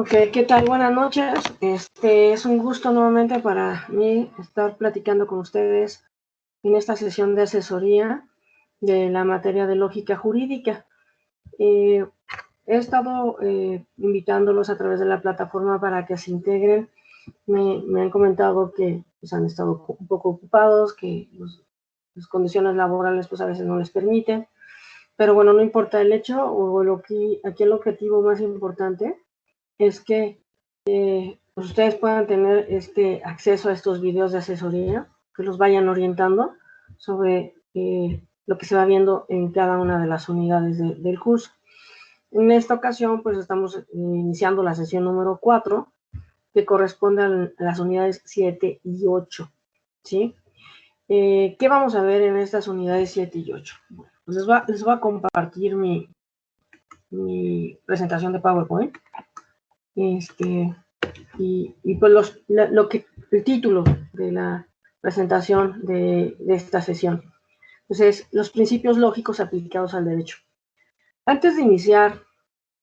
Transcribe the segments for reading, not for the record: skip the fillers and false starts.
Ok, ¿qué tal? Buenas noches. Es un gusto nuevamente para mí estar platicando con ustedes en esta sesión de asesoría de la materia de lógica jurídica. He estado invitándolos a través de la plataforma para que se integren. Me han comentado que pues, han estado un poco ocupados, que las condiciones laborales pues a veces no les permiten, pero bueno, no importa el hecho, aquí el objetivo más importante es que pues ustedes puedan tener acceso a estos videos de asesoría, que los vayan orientando sobre lo que se va viendo en cada una de las unidades del curso. En esta ocasión, pues estamos iniciando la sesión número 4, que corresponde a las unidades 7 y 8, ¿sí? ¿Qué vamos a ver en estas unidades 7 y 8? Bueno, pues les voy a compartir mi presentación de PowerPoint. Y pues el título de la presentación de esta sesión pues es los principios lógicos aplicados al derecho. Antes de iniciar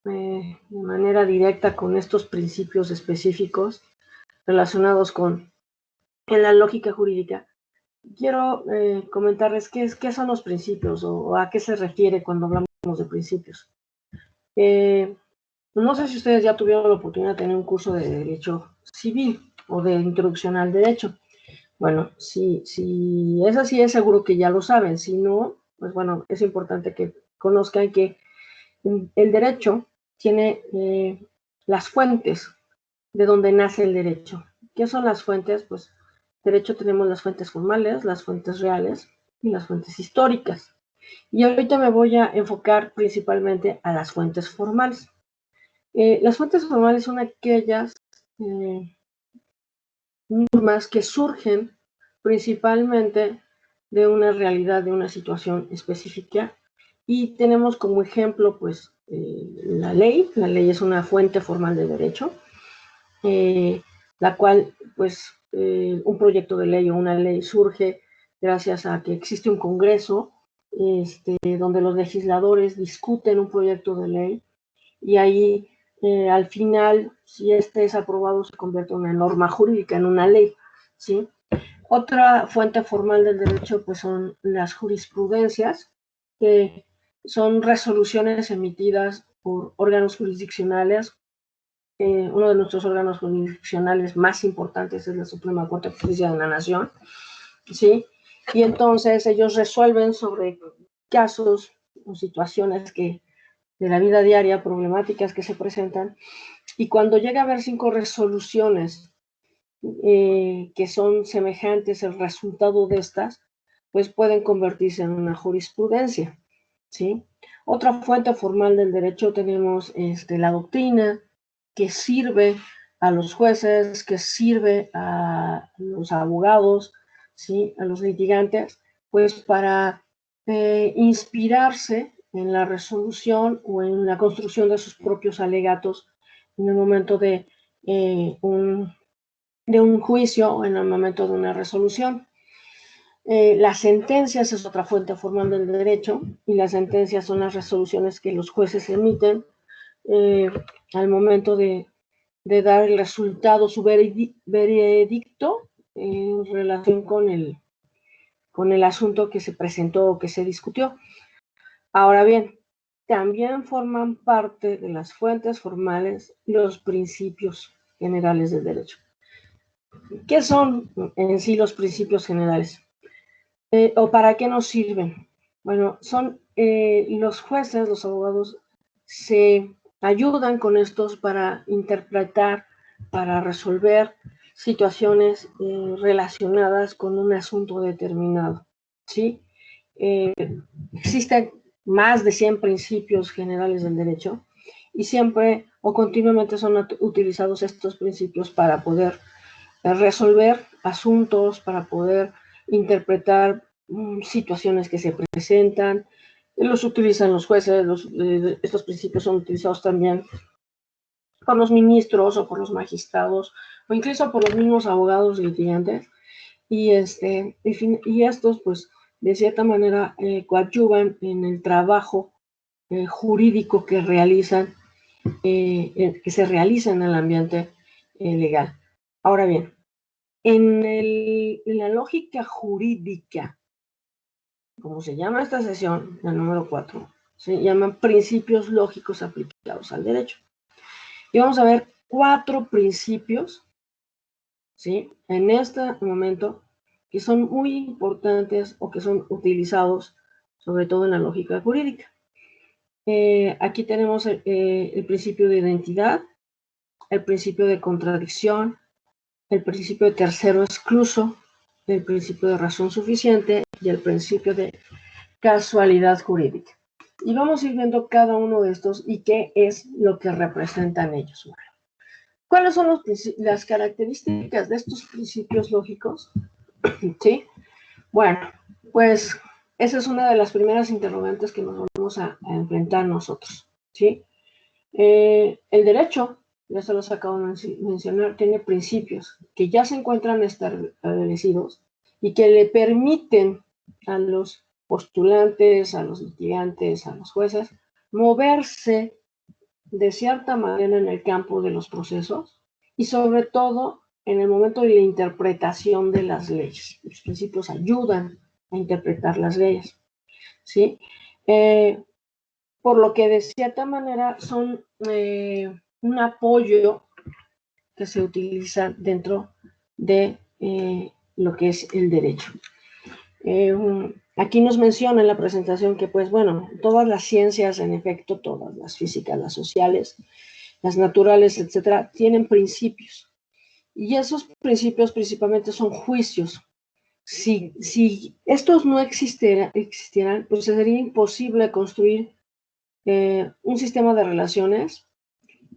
de manera directa con estos principios específicos relacionados con la lógica jurídica, quiero comentarles qué son los principios o a qué se refiere cuando hablamos de principios. No sé si ustedes ya tuvieron la oportunidad de tener un curso de Derecho Civil o de Introducción al Derecho. Bueno, si es así, es seguro que ya lo saben. Si no, pues bueno, es importante que conozcan que el derecho tiene las fuentes de donde nace el derecho. ¿Qué son las fuentes? Pues derecho tenemos las fuentes formales, las fuentes reales y las fuentes históricas. Y ahorita me voy a enfocar principalmente a las fuentes formales. Las fuentes formales son aquellas normas que surgen principalmente de una realidad, de una situación específica, y tenemos como ejemplo pues la ley es una fuente formal de derecho, la cual pues un proyecto de ley o una ley surge gracias a que existe un congreso donde los legisladores discuten un proyecto de ley y ahí al final, si este es aprobado, se convierte en una norma jurídica, en una ley, ¿sí? Otra fuente formal del derecho pues son las jurisprudencias, que son resoluciones emitidas por órganos jurisdiccionales. Uno de nuestros órganos jurisdiccionales más importantes es la Suprema Corte de Justicia de la Nación, ¿sí? Y entonces ellos resuelven sobre casos o situaciones de la vida diaria, problemáticas que se presentan, y cuando llega a haber 5 resoluciones que son semejantes al resultado de estas, pues pueden convertirse en una jurisprudencia, ¿sí? Otra fuente formal del derecho tenemos la doctrina, que sirve a los jueces, que sirve a los abogados, ¿sí? A los litigantes, pues para inspirarse en la resolución o en la construcción de sus propios alegatos en el momento de un juicio o en el momento de una resolución. Las sentencias es otra fuente formal del derecho, y las sentencias son las resoluciones que los jueces emiten al momento de dar el resultado, su veredicto en relación con el asunto que se presentó o que se discutió. Ahora bien, también forman parte de las fuentes formales los principios generales del derecho. ¿Qué son en sí los principios generales? ¿O para qué nos sirven? Bueno, son los jueces, los abogados, se ayudan con estos para interpretar, para resolver situaciones relacionadas con un asunto determinado, ¿sí? Existen más de 100 principios generales del derecho y siempre o continuamente son utilizados estos principios para poder resolver asuntos, para poder interpretar situaciones que se presentan. Los utilizan los jueces, estos principios son utilizados también por los ministros o por los magistrados o incluso por los mismos abogados litigantes, y estos pues de cierta manera coadyuvan en el trabajo jurídico que realizan que se realiza en el ambiente legal. Ahora bien, en la lógica jurídica, como se llama esta sesión, la número 4, se llaman principios lógicos aplicados al derecho. Y vamos a ver 4 principios, ¿sí?, en este momento, que son muy importantes o que son utilizados sobre todo en la lógica jurídica. Aquí tenemos el principio de identidad, el principio de contradicción, el principio de tercero excluso, el principio de razón suficiente y el principio de casualidad jurídica. Y vamos a ir viendo cada uno de estos y qué es lo que representan ellos. ¿Cuáles son las características de estos principios lógicos? ¿Sí? Bueno, pues esa es una de las primeras interrogantes que nos vamos a enfrentar nosotros, ¿sí? El derecho, ya se los acabo de mencionar, tiene principios que ya se encuentran establecidos y que le permiten a los postulantes, a los litigantes, a los jueces, moverse de cierta manera en el campo de los procesos y sobre todo en el momento de la interpretación de las leyes. Los principios ayudan a interpretar las leyes, ¿sí? Por lo que de cierta manera son un apoyo que se utiliza dentro de lo que es el derecho. Aquí nos menciona en la presentación que, pues bueno, todas las ciencias, en efecto, todas las físicas, las sociales, las naturales, etcétera, tienen principios. Y esos principios principalmente son juicios. Si estos no existieran, pues sería imposible construir un sistema de relaciones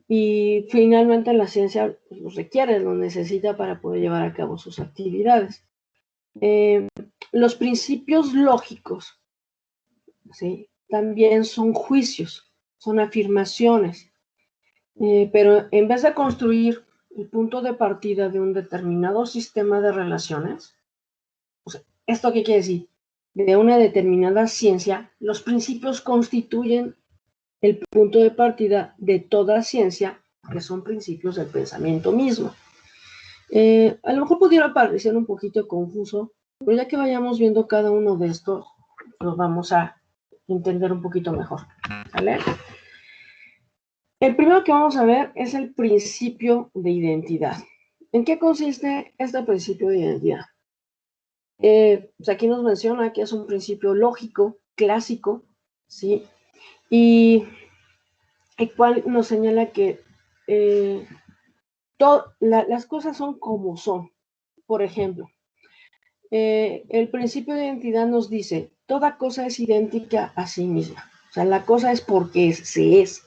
y finalmente la ciencia pues, los requiere, los necesita para poder llevar a cabo sus actividades. Los principios lógicos, ¿sí?, también son juicios, son afirmaciones, pero en vez de construir el punto de partida de un determinado sistema de relaciones, o sea, ¿esto qué quiere decir? De una determinada ciencia, los principios constituyen el punto de partida de toda ciencia, que son principios del pensamiento mismo. A lo mejor pudiera parecer un poquito confuso, pero ya que vayamos viendo cada uno de estos, los vamos a entender un poquito mejor, ¿vale? El primero que vamos a ver es el principio de identidad. ¿En qué consiste este principio de identidad? Pues aquí nos menciona que es un principio lógico, clásico, ¿sí? Y el cual nos señala que las cosas son como son. Por ejemplo, el principio de identidad nos dice, toda cosa es idéntica a sí misma. O sea, la cosa es porque se es.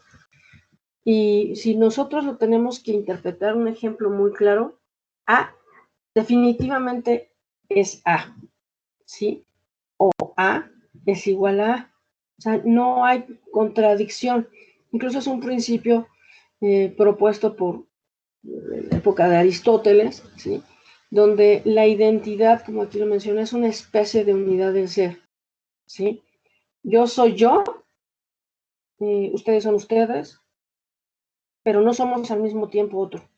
Y si nosotros lo tenemos que interpretar, un ejemplo muy claro, A definitivamente es A, ¿sí? O A es igual a A. O sea, no hay contradicción. Incluso es un principio propuesto por la época de Aristóteles, ¿sí?, donde la identidad, como aquí lo mencioné, es una especie de unidad del ser, ¿sí? Yo soy yo, ustedes son ustedes, pero no somos al mismo tiempo otro.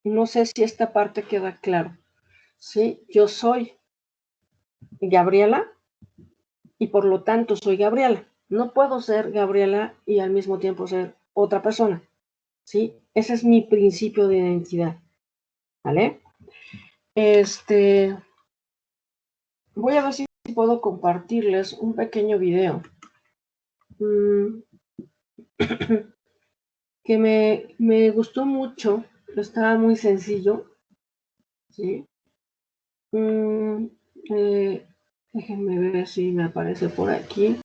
No sé si esta parte queda claro, ¿sí? Yo soy Gabriela y por lo tanto soy Gabriela. No puedo ser Gabriela y al mismo tiempo ser otra persona, ¿sí? Ese es mi principio de identidad, ¿vale? Voy a ver si puedo compartirles un pequeño video que me gustó mucho, estaba muy sencillo, ¿sí? Déjenme ver si me aparece por aquí.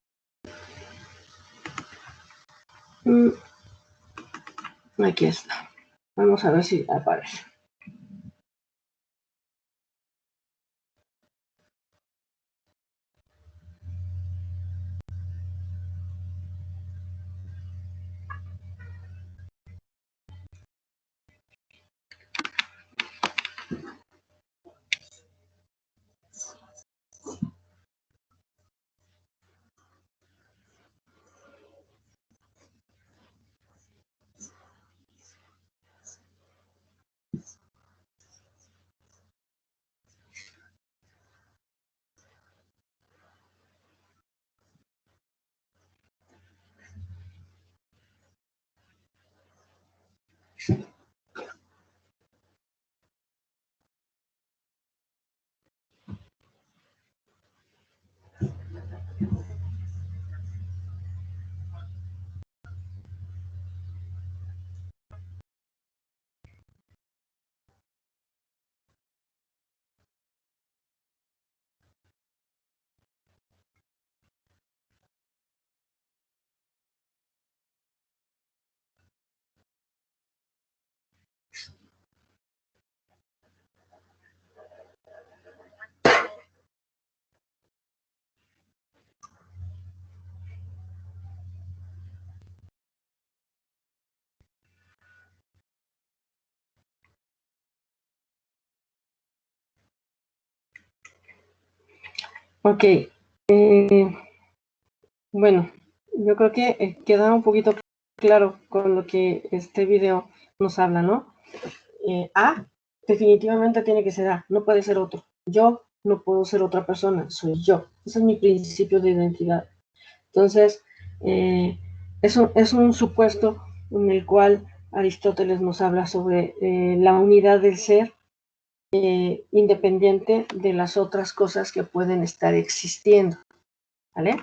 Aquí está. Vamos a ver si aparece. Ok. Bueno, yo creo que queda un poquito claro con lo que este video nos habla, ¿no? A, definitivamente tiene que ser A, no puede ser otro. Yo no puedo ser otra persona, soy yo. Ese es mi principio de identidad. Entonces, eso es un supuesto en el cual Aristóteles nos habla sobre la unidad del ser independiente de las otras cosas que pueden estar existiendo, ¿vale?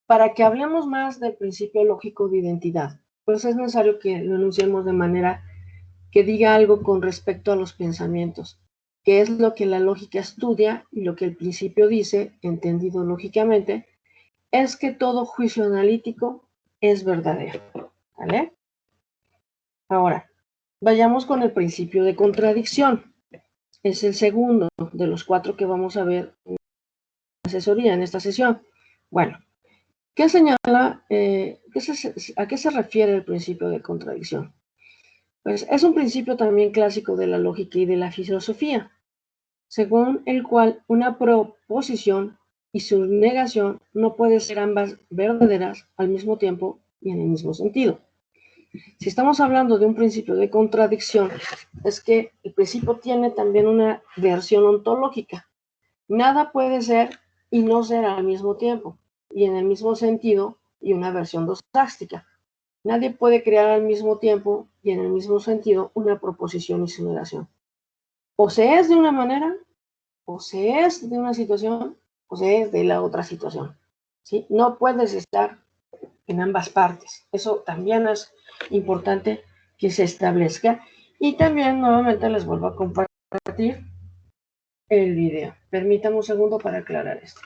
Para que hablemos más del principio lógico de identidad, pues es necesario que lo enunciemos de manera que diga algo con respecto a los pensamientos, que es lo que la lógica estudia y lo que el principio dice, entendido lógicamente, es que todo juicio analítico es verdadero, ¿vale? Ahora, vayamos con el principio de contradicción. Es el segundo de los 4 que vamos a ver en asesoría en esta sesión. Bueno, ¿qué señala? ¿A qué se refiere el principio de contradicción? Pues es un principio también clásico de la lógica y de la filosofía, según el cual una proposición y su negación no pueden ser ambas verdaderas al mismo tiempo y en el mismo sentido. Si estamos hablando de un principio de contradicción, es que el principio tiene también una versión ontológica. Nada puede ser y no ser al mismo tiempo, y en el mismo sentido, y una versión dosástica. Nadie puede crear al mismo tiempo y en el mismo sentido una proposición y su negación. O se es de una manera, o se es de una situación, o se es de la otra situación. ¿Sí? No puedes estar en ambas partes. Eso también es importante que se establezca. Y también nuevamente les vuelvo a compartir el video. Permítanme un segundo para aclarar esto.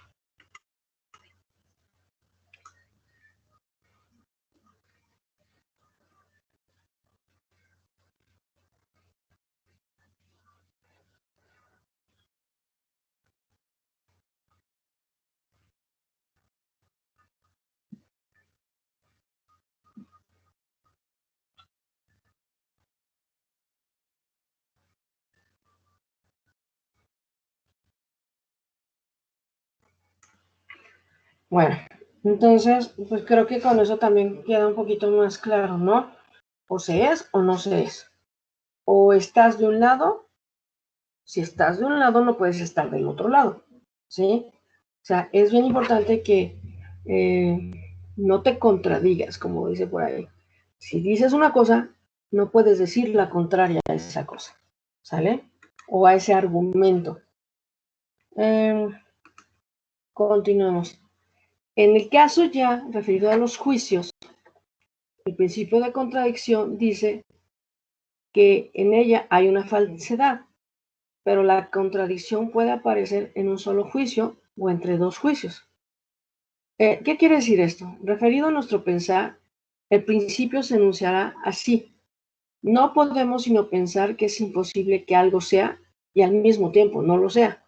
Bueno, entonces, pues creo que con eso también queda un poquito más claro, ¿no? O se es o no se es. O estás de un lado, si estás de un lado no puedes estar del otro lado, ¿sí? O sea, es bien importante que no te contradigas, como dice por ahí. Si dices una cosa, no puedes decir la contraria a esa cosa, ¿sale? O a ese argumento. Continuemos. En el caso ya referido a los juicios, el principio de contradicción dice que en ella hay una falsedad, pero la contradicción puede aparecer en un solo juicio o entre dos juicios. ¿Qué quiere decir esto? Referido a nuestro pensar, el principio se enunciará así. No podemos sino pensar que es imposible que algo sea y al mismo tiempo no lo sea.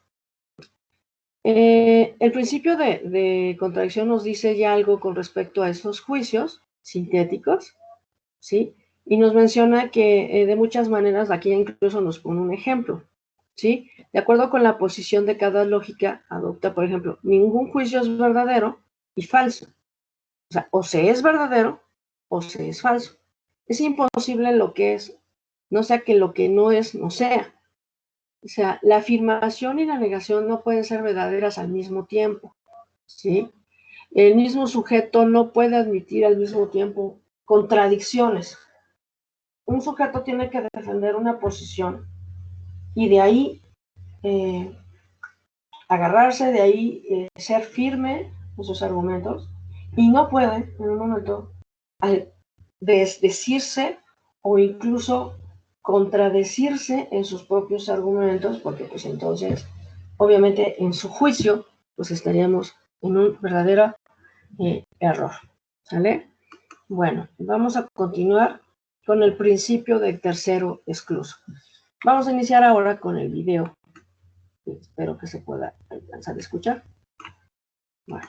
El principio de contradicción nos dice ya algo con respecto a esos juicios sintéticos, ¿sí? Y nos menciona que de muchas maneras, aquí incluso nos pone un ejemplo, ¿sí? De acuerdo con la posición de cada lógica, adopta, por ejemplo, ningún juicio es verdadero y falso. O sea, o se es verdadero o se es falso. Es imposible lo que es, no sea que lo que no es, no sea. O sea, la afirmación y la negación no pueden ser verdaderas al mismo tiempo, ¿sí? El mismo sujeto no puede admitir al mismo tiempo contradicciones. Un sujeto tiene que defender una posición y de ahí agarrarse, de ahí ser firme en sus argumentos y no puede en un momento al desdecirse o incluso contradecirse en sus propios argumentos, porque pues entonces obviamente en su juicio pues estaríamos en un verdadero error, ¿sale? Bueno, vamos a continuar con el principio del tercero excluso. Vamos a iniciar ahora con el video. Espero que se pueda alcanzar a escuchar. Bueno.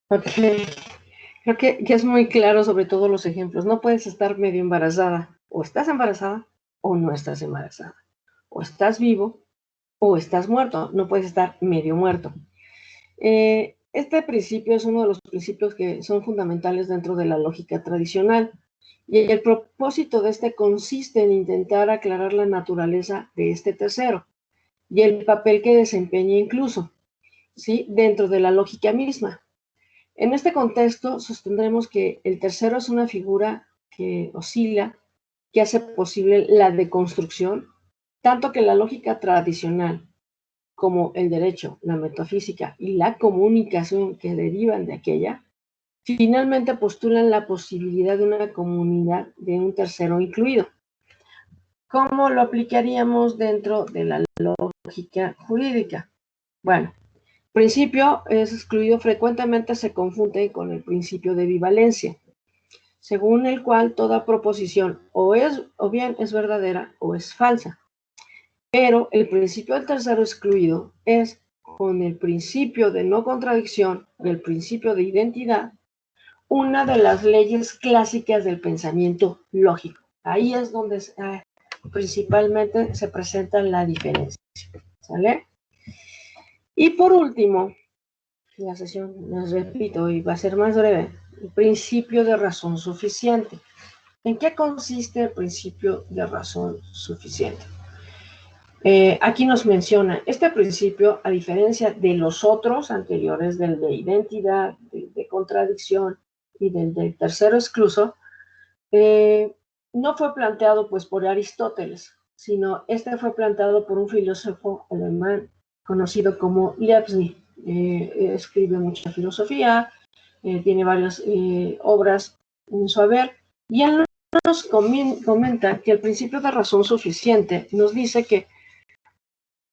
Ok, creo que es muy claro sobre todos los ejemplos. No puedes estar medio embarazada, o estás embarazada o no estás embarazada, o estás vivo o estás muerto, no puedes estar medio muerto. Este principio es uno de los principios que son fundamentales dentro de la lógica tradicional, y el propósito de este consiste en intentar aclarar la naturaleza de este tercero y el papel que desempeña incluso, ¿sí?, dentro de la lógica misma. En este contexto, sostendremos que el tercero es una figura que oscila, que hace posible la deconstrucción, tanto que la lógica tradicional como el derecho, la metafísica y la comunicación que derivan de aquella, finalmente postulan la posibilidad de una comunidad de un tercero incluido. ¿Cómo lo aplicaríamos dentro de la lógica jurídica? Bueno, principio es excluido frecuentemente se confunde con el principio de bivalencia, según el cual toda proposición o bien es verdadera o es falsa. Pero el principio del tercero excluido es, con el principio de no contradicción y el principio de identidad, una de las leyes clásicas del pensamiento lógico. Ahí es donde principalmente se presenta la diferencia. ¿Sale? Y por último, la sesión, les repito, y va a ser más breve, el principio de razón suficiente. ¿En qué consiste el principio de razón suficiente? Aquí nos menciona, este principio, a diferencia de los otros anteriores, del de identidad, de contradicción y del tercero excluso, no fue planteado pues por Aristóteles, sino este fue planteado por un filósofo alemán conocido como Leibniz. Escribe mucha filosofía, tiene varias obras en su haber, y él nos comenta que el principio de razón suficiente nos dice que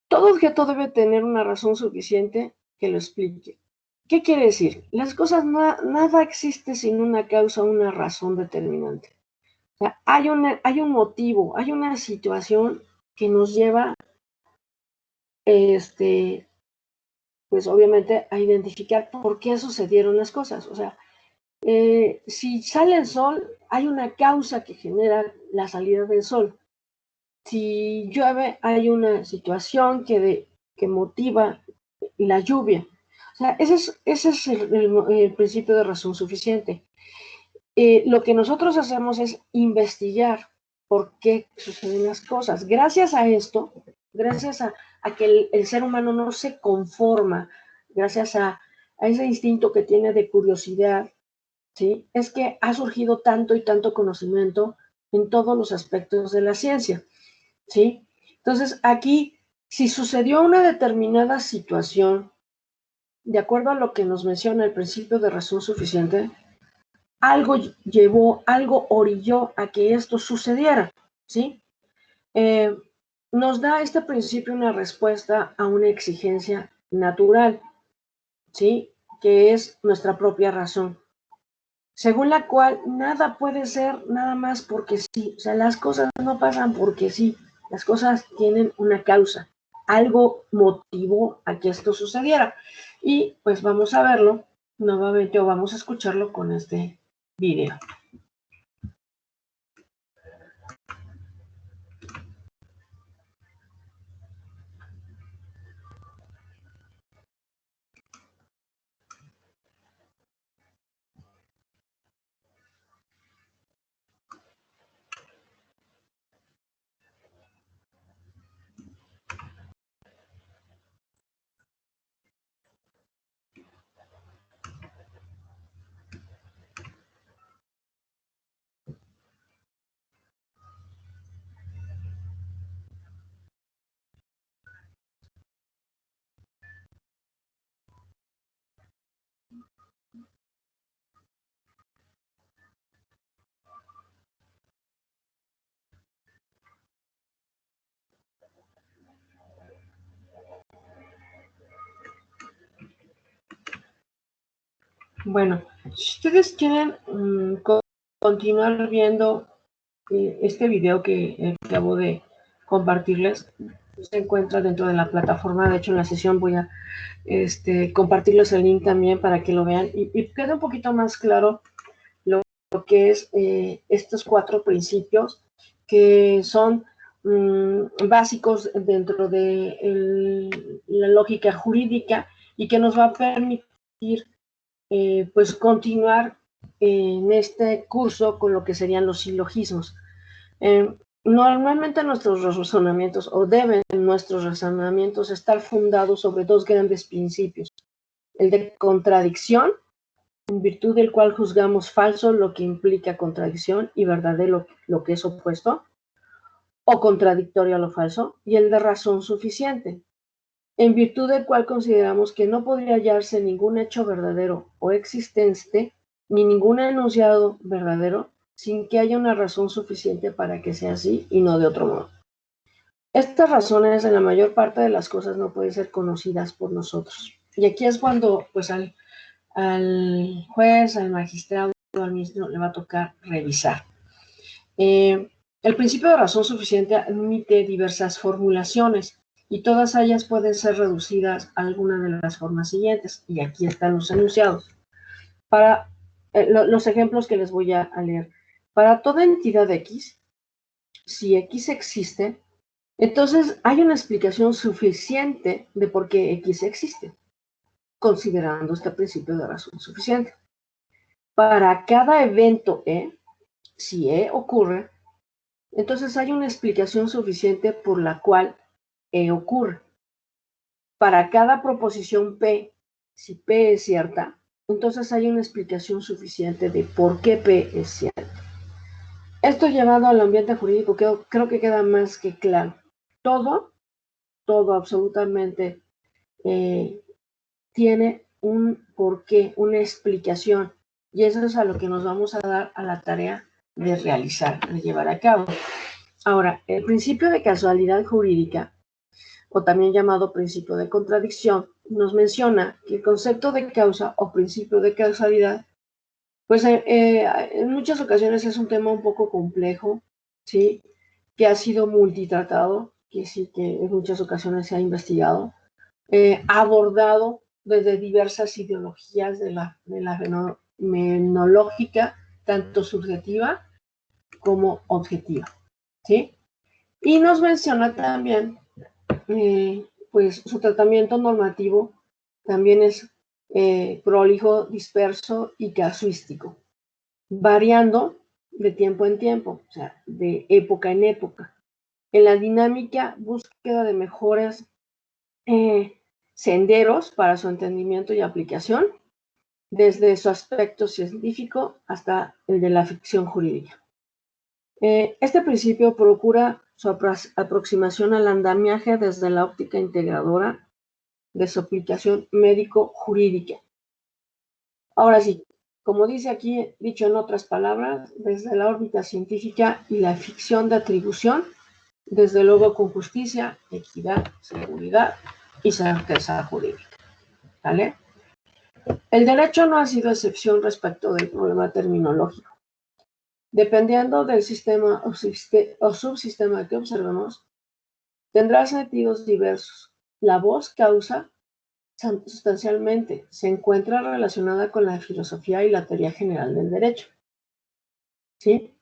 todo objeto debe tener una razón suficiente que lo explique. ¿Qué quiere decir? Las cosas, nada existe sin una causa, una razón determinante. O sea, hay un motivo, hay una situación que nos lleva, pues obviamente, a identificar por qué sucedieron las cosas. O sea, si sale el sol, hay una causa que genera la salida del sol. Si llueve, hay una situación que motiva la lluvia. O sea, ese es el principio de razón suficiente. Lo que nosotros hacemos es investigar por qué suceden las cosas. Gracias a esto, gracias a que el ser humano no se conforma, gracias a ese instinto que tiene de curiosidad, ¿sí?, es que ha surgido tanto y tanto conocimiento en todos los aspectos de la ciencia, ¿sí? Entonces, aquí, si sucedió una determinada situación, de acuerdo a lo que nos menciona el principio de razón suficiente, algo llevó, algo orilló a que esto sucediera, ¿sí? Eh, nos da este principio una respuesta a una exigencia natural, ¿sí?, que es nuestra propia razón, según la cual nada puede ser nada más porque sí. O sea, las cosas no pasan porque sí, las cosas tienen una causa, algo motivó a que esto sucediera. Y pues vamos a verlo nuevamente, o vamos a escucharlo con este video. Bueno, si ustedes quieren continuar viendo este video que acabo de compartirles se encuentra dentro de la plataforma. De hecho, en la sesión voy a compartirles el link también para que lo vean y quede un poquito más claro lo que es estos 4 principios que son básicos dentro de la lógica jurídica y que nos va a permitir pues continuar en este curso con lo que serían los silogismos. Normalmente nuestros razonamientos, o deben nuestros razonamientos, estar fundados sobre 2 grandes principios: el de contradicción, en virtud del cual juzgamos falso lo que implica contradicción y verdadero lo que es opuesto, o contradictorio a lo falso, y el de razón suficiente, en virtud del cual consideramos que no podría hallarse ningún hecho verdadero o existente, ni ningún enunciado verdadero, sin que haya una razón suficiente para que sea así y no de otro modo. Estas razones en la mayor parte de las cosas no pueden ser conocidas por nosotros. Y aquí es cuando pues al juez, al magistrado, al ministro le va a tocar revisar. El principio de razón suficiente admite diversas formulaciones y todas ellas pueden ser reducidas a alguna de las formas siguientes. Y aquí están los enunciados. Para los ejemplos que les voy a leer. Para toda entidad X, si X existe, entonces hay una explicación suficiente de por qué X existe, considerando este principio de razón suficiente. Para cada evento E, si E ocurre, entonces hay una explicación suficiente por la cual E ocurre. Para cada proposición P, si P es cierta, entonces hay una explicación suficiente de por qué P es cierta. Esto llevado al ambiente jurídico creo que queda más que claro. Todo absolutamente tiene un porqué, una explicación, y eso es a lo que nos vamos a dar a la tarea de realizar, de llevar a cabo. Ahora, el principio de casualidad jurídica, o también llamado principio de contradicción, nos menciona que el concepto de causa o principio de causalidad, pues en muchas ocasiones es un tema un poco complejo, ¿sí? Que ha sido multitratado, que sí que en muchas ocasiones se ha investigado, abordado desde diversas ideologías de la fenomenológica, tanto subjetiva como objetiva, ¿sí? Y nos menciona también, pues su tratamiento normativo también es prolijo, disperso y casuístico, variando de tiempo en tiempo, o sea, de época en época. En la dinámica, búsqueda de mejores senderos para su entendimiento y aplicación, desde su aspecto científico hasta el de la ficción jurídica. Este principio procura su aproximación al andamiaje desde la óptica integradora de su aplicación médico-jurídica. Ahora sí, como dice aquí, dicho en otras palabras, desde la órbita científica y la ficción de atribución, desde luego con justicia, equidad, seguridad y certeza jurídica. ¿Vale? El derecho no ha sido excepción respecto del problema terminológico. Dependiendo del sistema o subsistema que observemos, tendrá sentidos diversos. La voz causa sustancialmente se encuentra relacionada con la filosofía y la teoría general del derecho. ¿Sí?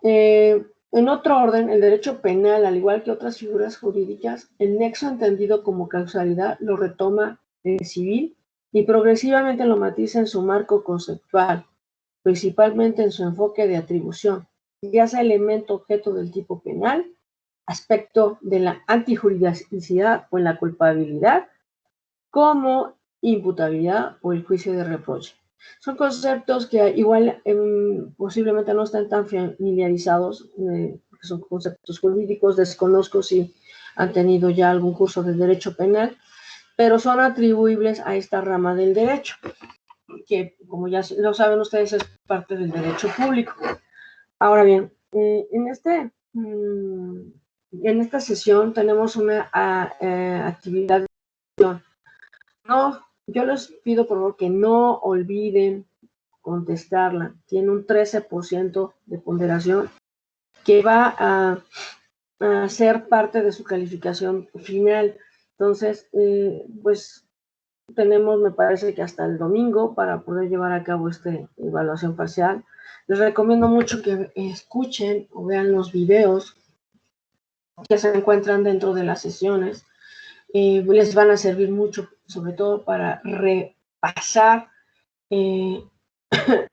En otro orden, el derecho penal, al igual que otras figuras jurídicas, el nexo entendido como causalidad lo retoma el civil y progresivamente lo matiza en su marco conceptual, principalmente en su enfoque de atribución, ya sea elemento objeto del tipo penal, aspecto de la antijuridicidad o en la culpabilidad, como imputabilidad o el juicio de reproche. Son conceptos que igual posiblemente no están tan familiarizados, son conceptos jurídicos, desconozco si han tenido ya algún curso de derecho penal, pero son atribuibles a esta rama del derecho, que como ya lo saben ustedes es parte del derecho público. Ahora bien, en esta sesión tenemos una actividad. No, yo les pido por favor que no olviden contestarla. Tiene un 13% de ponderación que va a ser parte de su calificación final. Entonces, pues tenemos, me parece que hasta el domingo para poder llevar a cabo esta evaluación parcial. Les recomiendo mucho que escuchen o vean los videos que se encuentran dentro de las sesiones. Les van a servir mucho, sobre todo para repasar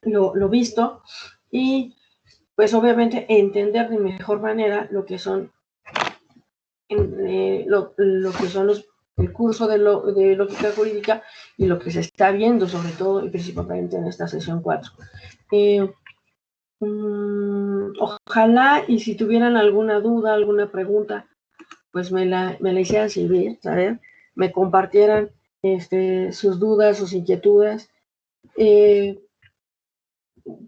lo visto y pues obviamente entender de mejor manera lo que son el curso de lógica jurídica y lo que se está viendo sobre todo y principalmente en esta sesión 4. Ojalá y si tuvieran alguna duda, alguna pregunta, pues me la hicieran saber, me compartieran sus dudas, sus inquietudes,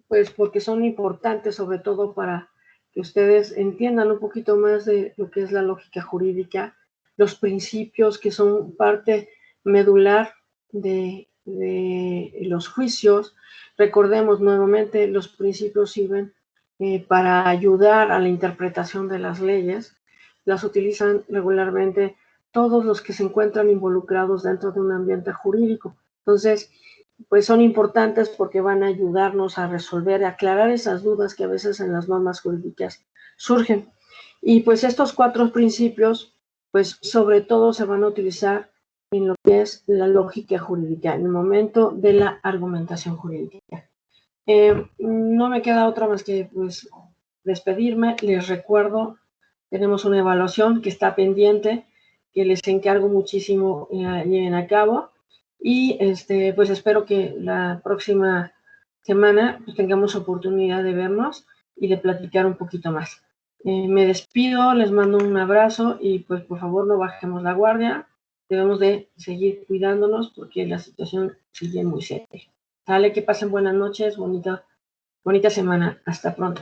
pues porque son importantes sobre todo para que ustedes entiendan un poquito más de lo que es la lógica jurídica, los principios que son parte medular de los juicios. Recordemos nuevamente, los principios sirven para ayudar a la interpretación de las leyes. Las utilizan regularmente todos los que se encuentran involucrados dentro de un ambiente jurídico. Entonces, pues son importantes porque van a ayudarnos a resolver, a aclarar esas dudas que a veces en las normas jurídicas surgen. Y pues estos 4 principios, pues sobre todo se van a utilizar en lo que es la lógica jurídica, en el momento de la argumentación jurídica. No me queda otra más que pues despedirme. Les recuerdo, tenemos una evaluación que está pendiente, que les encargo muchísimo lleven a cabo. Y pues espero que la próxima semana pues, tengamos oportunidad de vernos y de platicar un poquito más. Me despido, les mando un abrazo y pues por favor no bajemos la guardia. Debemos de seguir cuidándonos porque la situación sigue muy seria. Dale, que pasen buenas noches, bonita semana. Hasta pronto.